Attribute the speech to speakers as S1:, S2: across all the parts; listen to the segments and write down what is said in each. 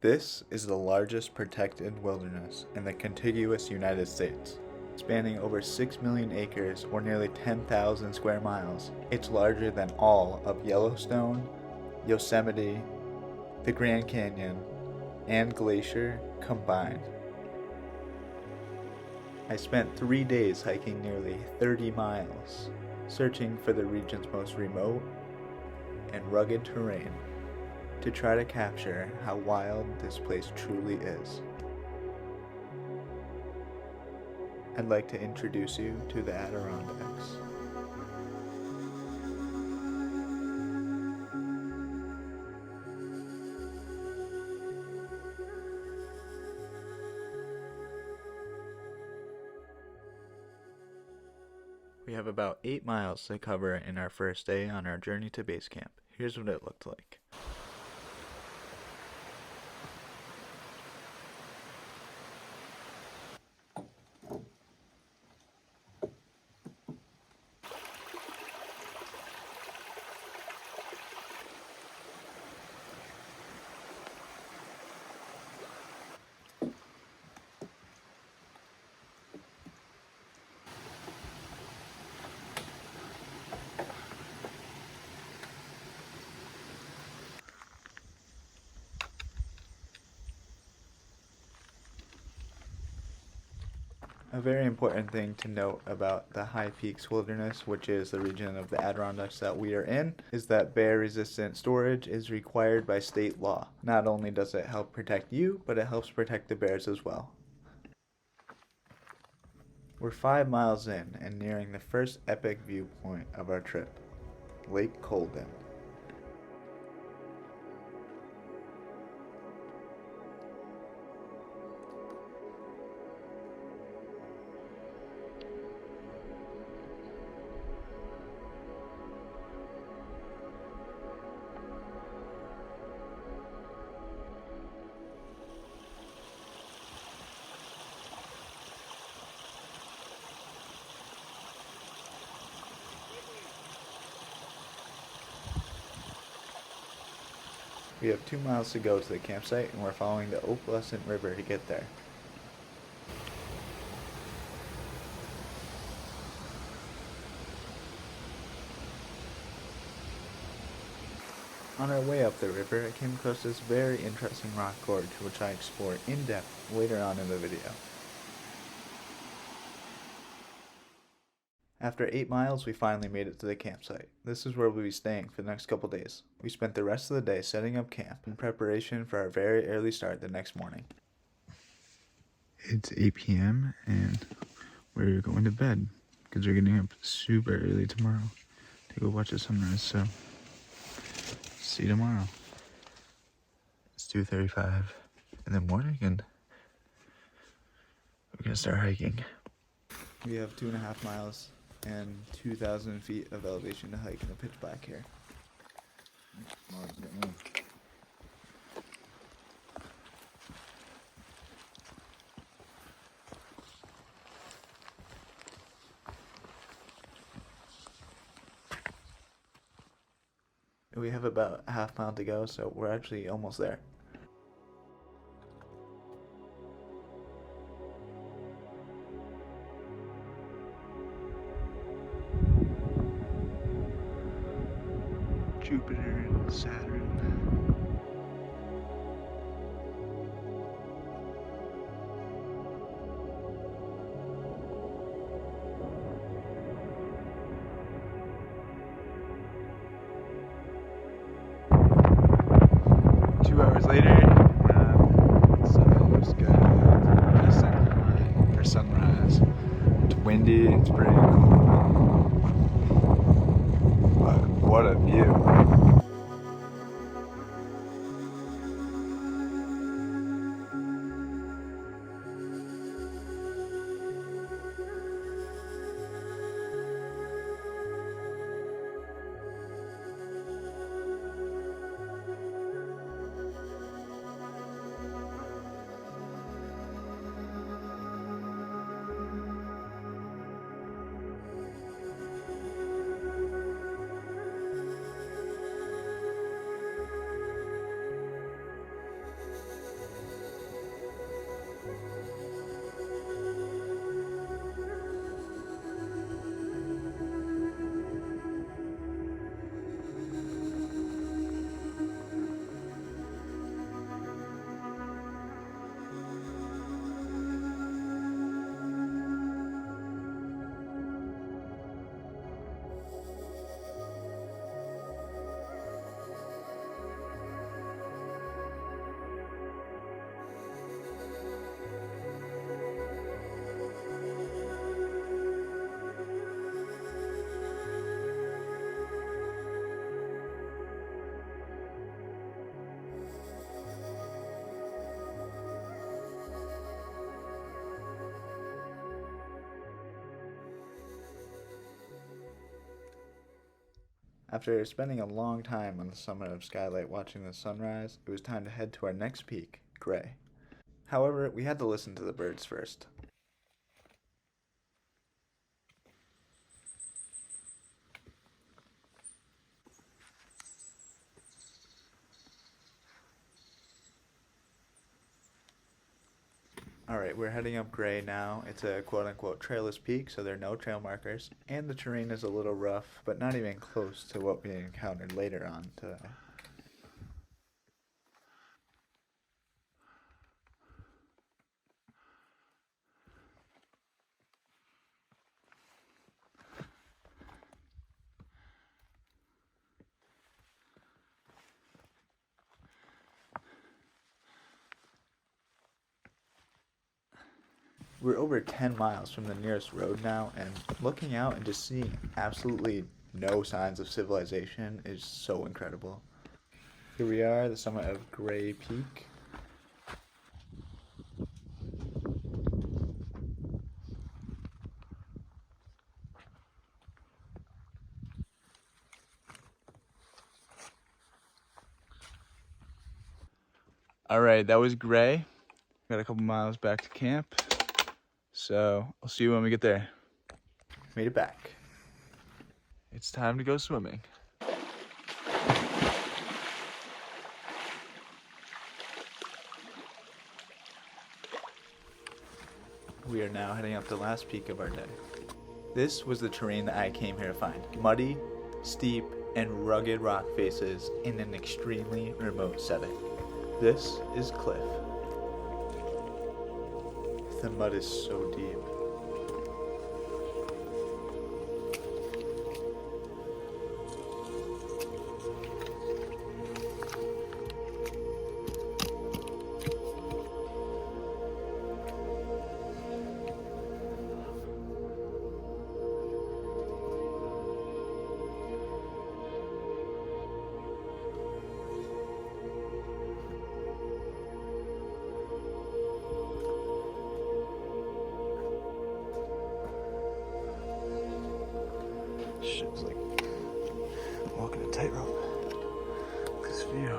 S1: This is the largest protected wilderness in the contiguous United States. Spanning over 6 million acres or nearly 10,000 square miles, it's larger than all of Yellowstone, Yosemite, the Grand Canyon, and Glacier combined. I spent 3 days hiking nearly 30 miles, searching for the region's most remote and rugged terrain to try to capture how wild this place truly is. I'd like to introduce you to the Adirondacks. We have about 8 miles to cover in our first day on our journey to base camp. Here's what it looked like. A very important thing to note about the High Peaks Wilderness, which is the region of the Adirondacks that we are in, is that bear-resistant storage is required by state law. Not only does it help protect you, but it helps protect the bears as well. We're 5 miles in and nearing the first epic viewpoint of our trip, Lake Colden. We have 2 miles to go to the campsite, and we're following the Opalescent River to get there. On our way up the river, I came across this very interesting rock gorge, which I explore in depth later on in the video. After 8 miles, we finally made it to the campsite. This is where we'll be staying for the next couple days. We spent the rest of the day setting up camp in preparation for our very early start the next morning.
S2: It's 8 p.m. and we're going to bed because we're getting up super early tomorrow to go watch the sunrise. So, see you tomorrow. It's 2:35 in the morning and we're going to start hiking.
S1: We have 2.5 miles and 2,000 feet of elevation to hike in the pitch black here. We have about a half mile to go, so we're actually almost there.
S2: Jupiter and Saturn. Later, sun looks good. Or sunrise. It's windy, it's pretty cool. But what a view.
S1: After spending a long time on the summit of Skylight watching the sunrise, it was time to head to our next peak, Gray. However, we had to listen to the birds first. Alright, we're heading up Gray now. It's a quote-unquote trailless peak, so there are no trail markers, and the terrain is a little rough, but not even close to what we encountered later on today. We're over 10 miles from the nearest road now, and looking out and just seeing absolutely no signs of civilization is so incredible. Here we are, the summit of Gray Peak.
S2: All right, that was Gray. Got a couple miles back to camp, so I'll see you when we get there.
S1: Made it back.
S2: It's time to go swimming.
S1: We are now heading up the last peak of our day. This was the terrain that I came here to find. Muddy, steep, and rugged rock faces in an extremely remote setting. This is Cliff. The mud is so deep.
S2: Shit's like walking a tightrope. This view.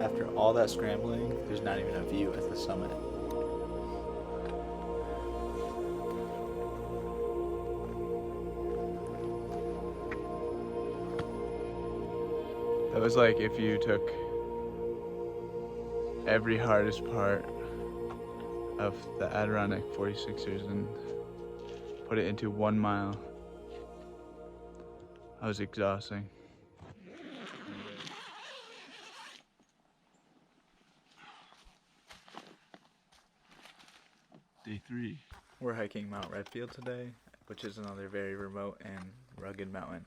S1: After all that scrambling, there's not even a view at the summit.
S2: That was like if you took every hardest part of the Adirondack 46ers and put it into 1 mile. That was exhausting. Day 3.
S1: We're hiking Mount Redfield today, which is another very remote and rugged mountain.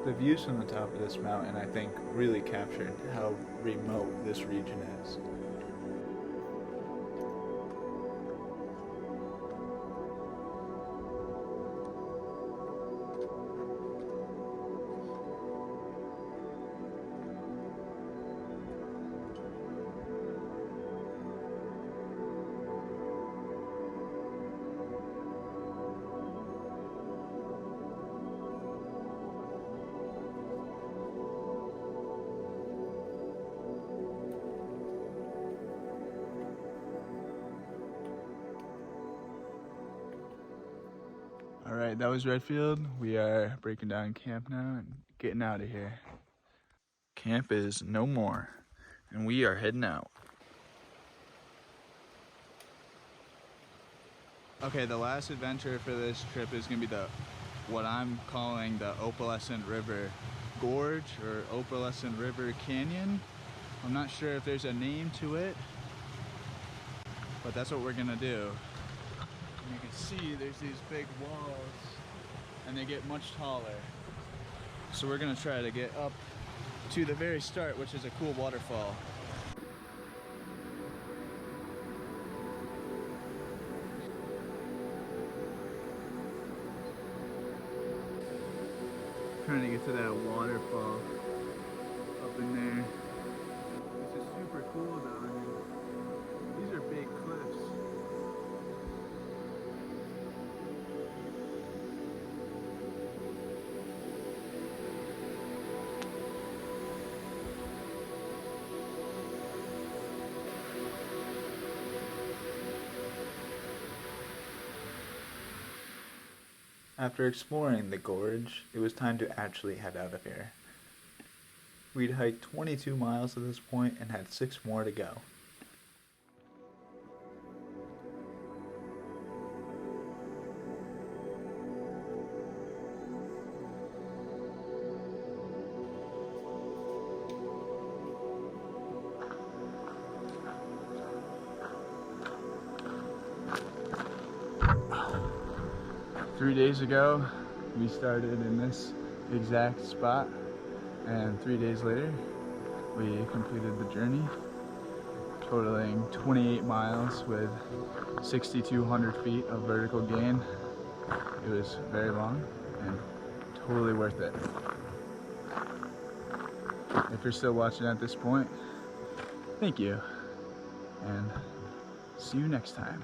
S1: The views from the top of this mountain, I think, really captured how remote this region is.
S2: All right, that was Redfield. We are breaking down camp now and getting out of here. Camp is no more, and we are heading out. Okay, the last adventure for this trip is gonna be what I'm calling the Opalescent River Gorge or Opalescent River Canyon. I'm not sure if there's a name to it, but that's what we're gonna do. And you can see there's these big walls and they get much taller. So we're gonna try to get up to the very start, which is a cool waterfall. Trying to get to that waterfall up in there. This is super cool though. I mean, these are big cliffs.
S1: After exploring the gorge, it was time to actually head out of here. We'd hiked 22 miles to this point and had 6 more to go.
S2: Three days ago, we started in this exact spot, and 3 days later, we completed the journey, totaling 28 miles with 6,200 feet of vertical gain. It was very long and totally worth it. If you're still watching at this point, thank you, and see you next time.